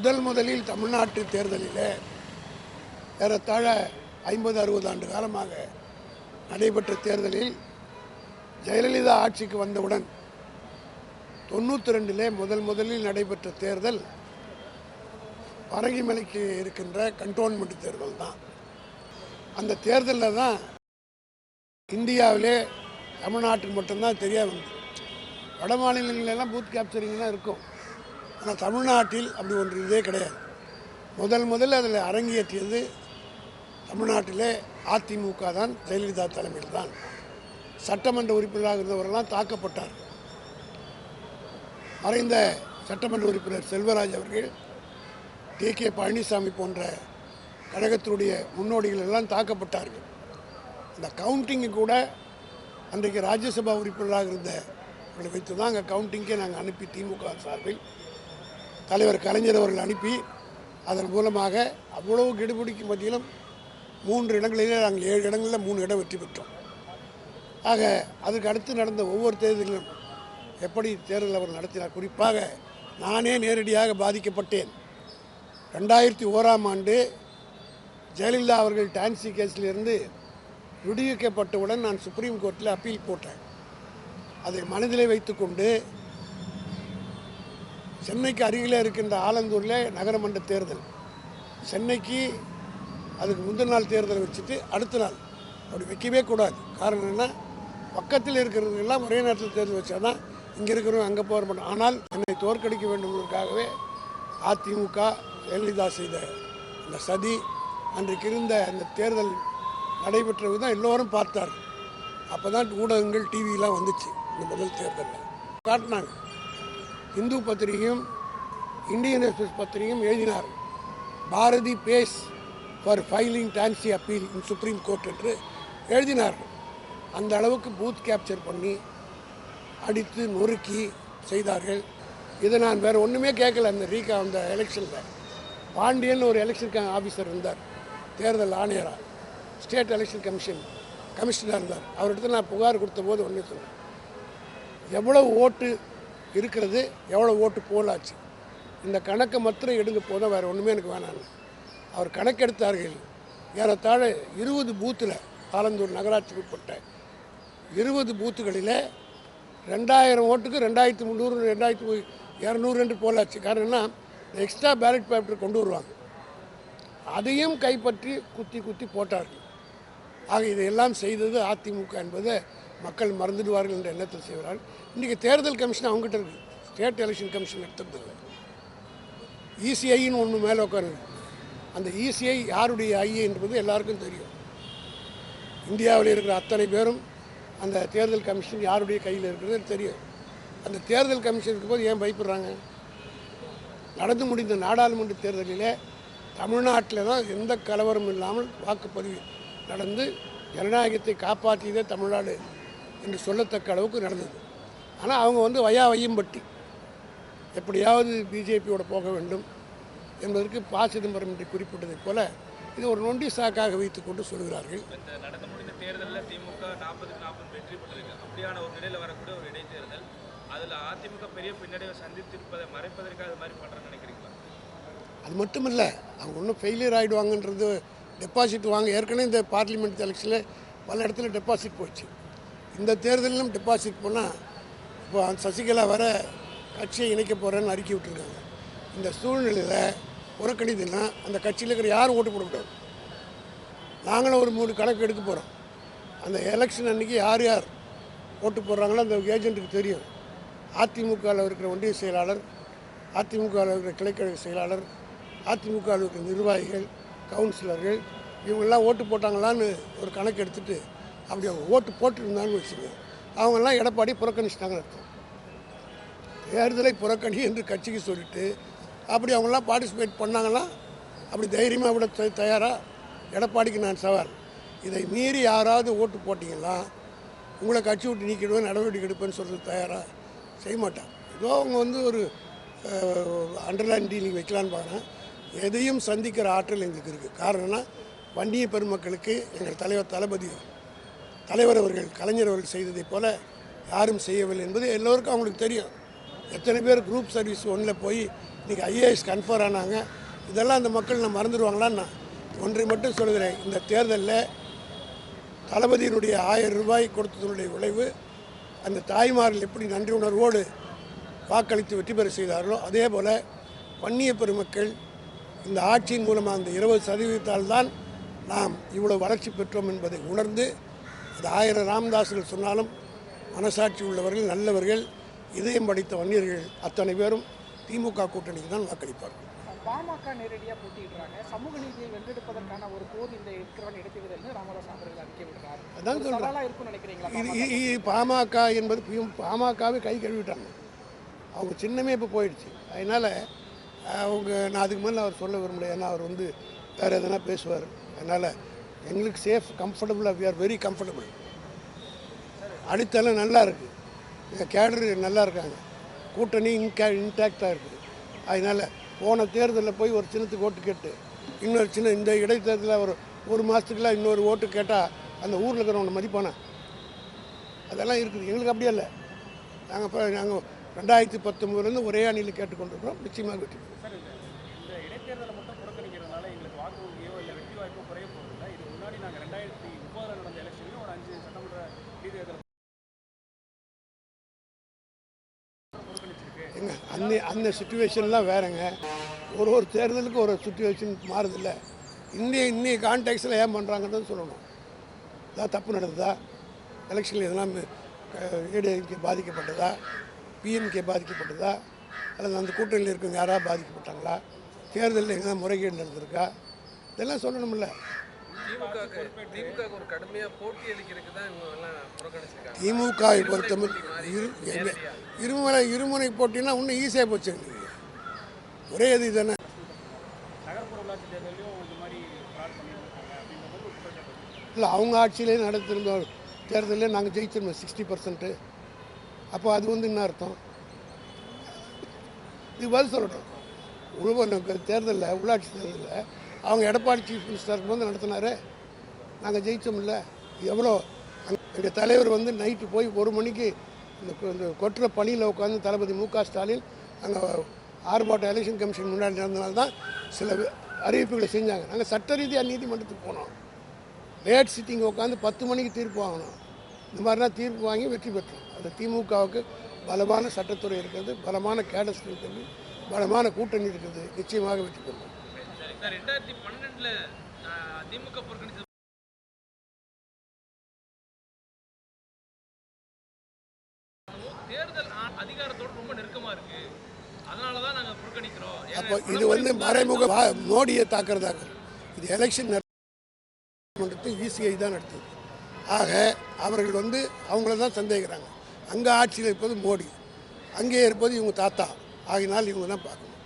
முதலில் தமிழ்நாட்டு தேர்தலில் ஏறத்தாழ 50-60 ஆண்டு காலமாக நடைபெற்ற தேர்தலில் ஜெயலலிதா ஆட்சிக்கு வந்தவுடன் 92 முதலில் நடைபெற்ற தேர்தல் பரங்கிமலைக்கு இருக்கின்ற கண்டோன்மெண்ட் தேர்தல் தான். அந்த தேர்தலில் தான் இந்தியாவிலே தமிழ்நாட்டுக்கு மட்டும்தான் தெரிய வந்தது. வட மாநிலங்களெல்லாம் பூத் கேப்சரிங் தான் இருக்கும். ஆனால் தமிழ்நாட்டில் அப்படி ஒன்று இதே கிடையாது. முதல்ல அதில் அரங்கேற்றியது தமிழ்நாட்டிலே அதிமுக தான். ஜெயலலிதா தலைமையில் தான் சட்டமன்ற உறுப்பினராக இருந்தவரெல்லாம் தாக்கப்பட்டார். மறைந்த சட்டமன்ற உறுப்பினர் செல்வராஜ் அவர்கள், கே பழனிசாமி போன்ற கழகத்தினுடைய முன்னோடிகள் எல்லாம் தாக்கப்பட்டார்கள். இந்த கவுண்டிங்கு கூட அன்றைக்கு ராஜ்யசபா உறுப்பினராக இருந்தவர்களை வைத்து தான் அங்கே கவுண்டிங்கே நாங்கள் அனுப்பி திமுக சார்பில் தலைவர் கலைஞர் அவர்கள் அனுப்பி அதன் மூலமாக அவ்வளவு கெடுபிடிக்கு மத்தியிலும் 3 இடங்களிலே நாங்கள் 7 இடங்களில் 3 இடம் வெற்றி பெற்றோம். ஆக அதுக்கு அடுத்து நடந்த ஒவ்வொரு தேர்தலிலும் எப்படி தேர்தல் அவர் நடத்தினார். குறிப்பாக நானே நேரடியாக பாதிக்கப்பட்டேன். 2001ஆம் ஆண்டு ஜெயலலிதா அவர்கள் டான்சி கேஸிலிருந்து விடுவிக்கப்பட்டவுடன் நான் சுப்ரீம் கோர்ட்டில் அப்பீல் போட்டேன். அதை மனதிலே வைத்துக்கொண்டு சென்னைக்கு அருகிலே இருக்கின்ற ஆலந்தூரில் நகரமன்ற தேர்தல், சென்னைக்கு அதுக்கு முந்தின நாள் தேர்தலை வச்சுட்டு அடுத்த நாள் அப்படி வைக்கவே கூடாது. காரணம் என்ன, பக்கத்தில் இருக்கிறவங்கெல்லாம் ஒரே நேரத்தில் தேர்தல் வச்சா தான் இங்கே இருக்கிறவங்க அங்கே போக மாட்டோம். ஆனால் என்னை தோற்கடிக்க வேண்டும்ன்றதுக்காகவே அதிமுக ஜெயலலிதா செய்த இந்த சதி, அன்றைக்கு இருந்த அந்த தேர்தல் நடைபெற்ற விதம் எல்லோரும் பார்த்தார்கள். அப்போ தான் ஊடகங்கள் டிவியெலாம் வந்துச்சு. இந்த முதல் தேர்தலில் காட்டினாங்க. இந்து பத்திரிகையும் இந்தியன் எக்ஸ்பிரஸ் பத்திரிகையும் எழுதினார், Bharathi pays for filing TANSI appeal in Supreme Court என்று எழுதினார்கள். அந்த அளவுக்கு பூத் கேப்சர் பண்ணி அடித்து நொறுக்கி செய்தார்கள். இதை நான் வேறு ஒன்றுமே கேட்கல. அந்த எலெக்ஷனில் பாண்டியன் ஒரு எலெக்ஷன் ஆஃபீஸர் இருந்தார், தேர்தல் ஆணையராக, ஸ்டேட் எலெக்ஷன் கமிஷனராக இருந்தார். அவர்கிட்ட நான் புகார் கொடுத்த போது ஒன்றே சொன்னேன், எவ்வளவு ஓட்டு இருக்கிறது, எவ்வளோ ஓட்டு போலாச்சு, இந்த கணக்கை மாத்திரம் எடுங்க போதும், வேறு ஒன்றுமே எனக்கு வேணாங்க. அவர் கணக்கெடுத்தார்கள். ஏறத்தாழ 20 பூத்தில், ஆலந்தூர் நகராட்சிக்கு உட்பட்ட 20 பூத்துகளில் 2000 ஓட்டுக்கு 2300 2200 என்று போலாச்சு. காரணம் என்ன, எக்ஸ்ட்ரா பேலட் பேப்பர் கொண்டு வருவாங்க, அதையும் கைப்பற்றி குத்தி போட்டார்கள். ஆக இதையெல்லாம் செய்தது அதிமுக என்பதை மக்கள் மறந்துடுவார்கள் என்ற எண்ணத்தில் செய்வார்கள். இன்றைக்கி தேர்தல் கமிஷன் அவங்ககிட்ட இருக்குது, ஸ்டேட் எலெக்ஷன் கமிஷன் எடுத்ததில்லை. இசிஐன்னு ஒன்று மேலே உட்காருது. அந்த இசிஐ யாருடைய ஐஏ என்பது எல்லாருக்கும் தெரியும். இந்தியாவில் இருக்கிற அத்தனை பேரும் அந்த தேர்தல் கமிஷன் யாருடைய கையில் இருக்கிறது தெரியும். அந்த தேர்தல் கமிஷன் இருக்கும்போது ஏன் பயப்படுறாங்க? நடந்து முடிந்த நாடாளுமன்ற தேர்தலில் தமிழ்நாட்டில் தான் எந்த கலவரம் இல்லாமல் வாக்குப்பதிவு நடந்து ஜனநாயகத்தை காப்பாற்றியதே தமிழ்நாடு என்று சொல்லத்தக்க அளவுக்கு நடந்தது. ஆனால் அவங்க வையம்பட்டி எப்படியாவது பிஜேபியோட போக வேண்டும் என்பதற்கு ப. சிதம்பரம் என்று குறிப்பிட்டதைப் போல இது ஒரு நொண்டி சாக்காக வைத்துக்கொண்டு சொல்கிறார்கள். நடந்து முடிந்த தேர்தலில் திமுக 40-40 வெற்றி பெற்றிருக்கு. அப்படியான ஒரு நிலையில் வரக்கூடிய ஒரு இடைத்தேர்தல், அதில் அதிமுக பெரிய பின்னடைவை சந்தித்திருப்பதை மறைப்பதற்காக அது மாதிரி பண்ணுறேன்னு நினைக்கிறீங்களா? அது மட்டும் இல்லை, அவங்க ஒன்றும் ஃபெயிலியர் ஆகிடுவாங்கன்றது. டெபாசிட் வாங்க ஏற்கனவே இந்த பார்லிமெண்ட் எலெக்ஷனில் பல இடத்துல டெபாசிட் போச்சு. இந்த தேர்தலிலும் டெபாசிட் போனால் இப்போ சசிகலா வர கட்சியை இணைக்க போகிறேன்னு அறிக்கை விட்டுருக்காங்க. இந்த சூழ்நிலையில் புறக்கணிதுன்னா அந்த கட்சியில் இருக்கிற யாரும் ஓட்டு போடக்கூடாது. நாங்களும் ஒரு 3 கணக்கு எடுக்க போகிறோம். அந்த எலெக்ஷன் அன்றைக்கி யார் ஓட்டு போடுறாங்களோ அந்த ஏஜென்ட்டுக்கு தெரியும். அதிமுகவில் இருக்கிற ஒன்றிய செயலாளர், அதிமுகவில் இருக்கிற கிளைக்கழக செயலாளர், அதிமுகவில் இருக்கிற நிர்வாகிகள், கவுன்சிலர்கள் இவங்கெல்லாம் ஓட்டு போட்டாங்களான்னு ஒரு கணக்கு எடுத்துகிட்டு அப்படி அவங்க ஓட்டு போட்டுருந்தாங்கன்னு வச்சுக்கோங்க, அவங்கெல்லாம் எடப்பாடி புறக்கணிச்சிட்டாங்கன்னு அர்த்தம். தேர்தலை புறக்கணி என்று கட்சிக்கு சொல்லிட்டு அப்படி அவங்களாம் பார்ட்டிசிபேட் பண்ணாங்கன்னா அப்படி தைரியமாக விட தயாராக எடப்பாடிக்கு நான் சவால். இதை மீறி யாராவது ஓட்டு போட்டிங்கன்னா உங்களை கட்சி விட்டு நீக்கிடுவேன், நடவடிக்கை எடுப்பேன்னு சொல்கிறது தயாராக செய்ய மாட்டான். ஏதோ அவங்க ஒரு அண்டர்லைன் டீலிங் வைக்கலான்னு பார்க்குறேன். எதையும் சந்திக்கிற ஆற்றல் எங்களுக்கு இருக்குது. காரணம்னா வன்னிய பெருமக்களுக்கு எங்கள் தலைவர் அவர்கள் கலைஞர் அவர்கள் செய்ததைப் போல யாரும் செய்யவில்லை என்பது எல்லோருக்கும் அவங்களுக்கு தெரியும். எத்தனை பேர் குரூப் சர்வீஸ் ஒன்றில் போய் இன்றைக்கி ஐஏஎஸ் கன்ஃபர் ஆனாங்க. இதெல்லாம் அந்த மக்கள் நான் மறந்துடுவாங்களான்னு நான் ஒன்றை மட்டும் சொல்கிறேன். இந்த தேர்தலில் தளபதியினுடைய 1000 ரூபாய் கொடுத்ததனுடைய விளைவு அந்த தாய்மார்கள் எப்படி நன்றி உணர்வோடு வாக்களித்து வெற்றி பெற செய்தார்களோ அதே போல் வன்னிய பெருமக்கள் இந்த ஆட்சியின் மூலமாக அந்த 20% தான் நாம் இவ்வளோ வளர்ச்சி பெற்றோம் என்பதை உணர்ந்து அது 1000 ராமதாஸ்கள் சொன்னாலும் மனசாட்சி உள்ளவர்கள், நல்லவர்கள், இதயம் படித்த வன்னியர்கள் அத்தனை பேரும் திமுக கூட்டணிக்கு தான் வாக்களிப்பார்கள். பாமக நேரடியாக போட்டியிடுறாங்க. சமூக நீதியை வென்றெடுப்பதற்கான ஒரு போது இந்த இருக்கிறவன் எடுத்துவிதல்னு ராமதாஸ் அவர்கள் அறிக்கை விடுறார். அதான் சொல்கிறேன். இருக்குன்னு நினைக்கிறீங்களா? இது பாமக என்பது பாமகவே கை கழுவிட்டாங்க. அவங்க சின்னமே இப்போ போயிடுச்சு. அதனால் நான் அதுக்கு மேலே அவர் சொல்ல விரும்பல. ஏன்னா அவர் வேறு எதனா பேசுவார். அதனால் எங்களுக்கு சேஃப், கம்ஃபர்டபுளாக, வி ஆர் வெரி கம்ஃபர்டபுள். அடித்தளம் நல்லா இருக்குது, எங்கள் கேடரு நல்லா இருக்காங்க, கூட்டணி இன்டாக்டாக இருக்குது. அதனால் போன தேர்தலில் போய் ஒரு சின்னத்துக்கு ஓட்டு கேட்டு இன்னொரு சின்ன இந்த இடைத்தேர்தலில் ஒரு மாதத்துக்குலாம் இன்னொரு ஓட்டு கேட்டால் அந்த ஊரில் இருக்கிறவங்க மதிப்பானா? அதெல்லாம் இருக்குது. எங்களுக்கு அப்படியே இல்லை. நாங்கள் 2019 ஒரே அணியில் கேட்டுக்கொண்டிருக்கிறோம். நிச்சயமாக வெற்றி பெறும். இந்த இடைத்தேர்தலை மட்டும் புறக்கணிக்கிறதுனால எங்களுக்கு வாக்குறுதியோ இல்லை வெற்றி வாய்ப்போ குறைய போகிறதில்லை. இது முன்னாடி நாங்கள் 2030 நடந்த எலெக்ஷன்லையும் ஒரு 5 சட்டமன்ற இடைத்தேர்தல் எங்க அந்த சுச்சுவேஷன்லாம் வேறங்க. ஒரு தேர்தலுக்கு ஒரு சுச்சுவேஷன் மாறுதில்ல. இன்னைய கான்டெக்ஸ்டில் ஏன் பண்ணுறாங்கன்னு சொல்லணும். ஏதாவது தப்பு நடந்ததா? எலெக்ஷனில் எதெல்லாம் ஏடிஎம்கே பாதிக்கப்பட்டதா, பிஎம்கே பாதிக்கப்பட்டதா, அல்லது அந்த கூட்டணியில் இருக்கவங்க யாராவது பாதிக்கப்பட்டாங்களா, தேர்தலில் எதாவது முறைகேடு நடந்திருக்கா, இதெல்லாம் சொல்லணும்ல. திமுக ஒரு கடுமையாக போட்டி அளிக்கிறதுக்கு தான் இவங்க எல்லாம் புறக்கணிச்சிருக்காங்க. திமுகவை பொறுத்தவரை இருமுனை போட்டின்னா இன்னும் ஈஸியாக போச்சு. ஒரே இது தானே. நகர்ப்புற உள்ளாட்சி தேர்தலையும் இந்த மாதிரி ஃப்ராட் பண்ணியிருக்காங்க அப்படின்ற இல்லை, அவங்க ஆட்சியிலே நடத்திருந்த தேர்தலில் நாங்கள் ஜெயிச்சிருந்தோம் 60%. அப்போ அது என்ன அர்த்தம்? இது பதில் சொல்லணும். தேர்தலில், உள்ளாட்சி தேர்தலில் அவங்க எடப்பாடி சீஃப் மினிஸ்டர் இருக்கும்போது நடத்தினாரு. நாங்கள் ஜெயித்தோம்ல. எவ்வளோ எங்கள் தலைவர் நைட்டு போய் 1 மணிக்கு இந்த கொட்டுற பணியில் உட்காந்து தளபதி மு.க. ஸ்டாலின் அங்கே ஆர்ப்பாட்டம் எலெக்ஷன் கமிஷன் முன்னாடி நடந்தனால தான் சில அறிவிப்புகளை செஞ்சாங்க. நாங்கள் சட்ட ரீதியாக நீதிமன்றத்துக்கு போனோம். லேட் சிட்டிங் உட்காந்து 10 மணிக்கு தீர்ப்பு வாங்கணும். இந்த மாதிரிலாம் தீர்ப்பு வாங்கி வெற்றி பெற்றோம். அது திமுகவுக்கு பலமான சட்டத்துறை இருக்கிறது, பலமான கேடஸ் இருக்குது, பலமான கூட்டணி இருக்குது. நிச்சயமாக வெற்றி பெறுவோம். 2012 திமுக புறக்கணித்த தேர்தல் அதிகாரத்தோடு ரொம்ப நெருக்கமா இருக்கு. அதனால தான் நாங்கள் புறக்கணிக்கிறோம். அப்போ இது மறைமுக மோடியை தாக்குறதாக. இது எலெக்ஷன் இசிஐ தான் நடத்துது. ஆக அவர்கள் அவங்கள தான் சந்தேகிக்கிறாங்க. அங்கே ஆட்சியில் இருப்பது மோடி, அங்கே இருப்பது இவங்க தாத்தா. ஆகினால் இவங்க தான் பார்க்கணும்.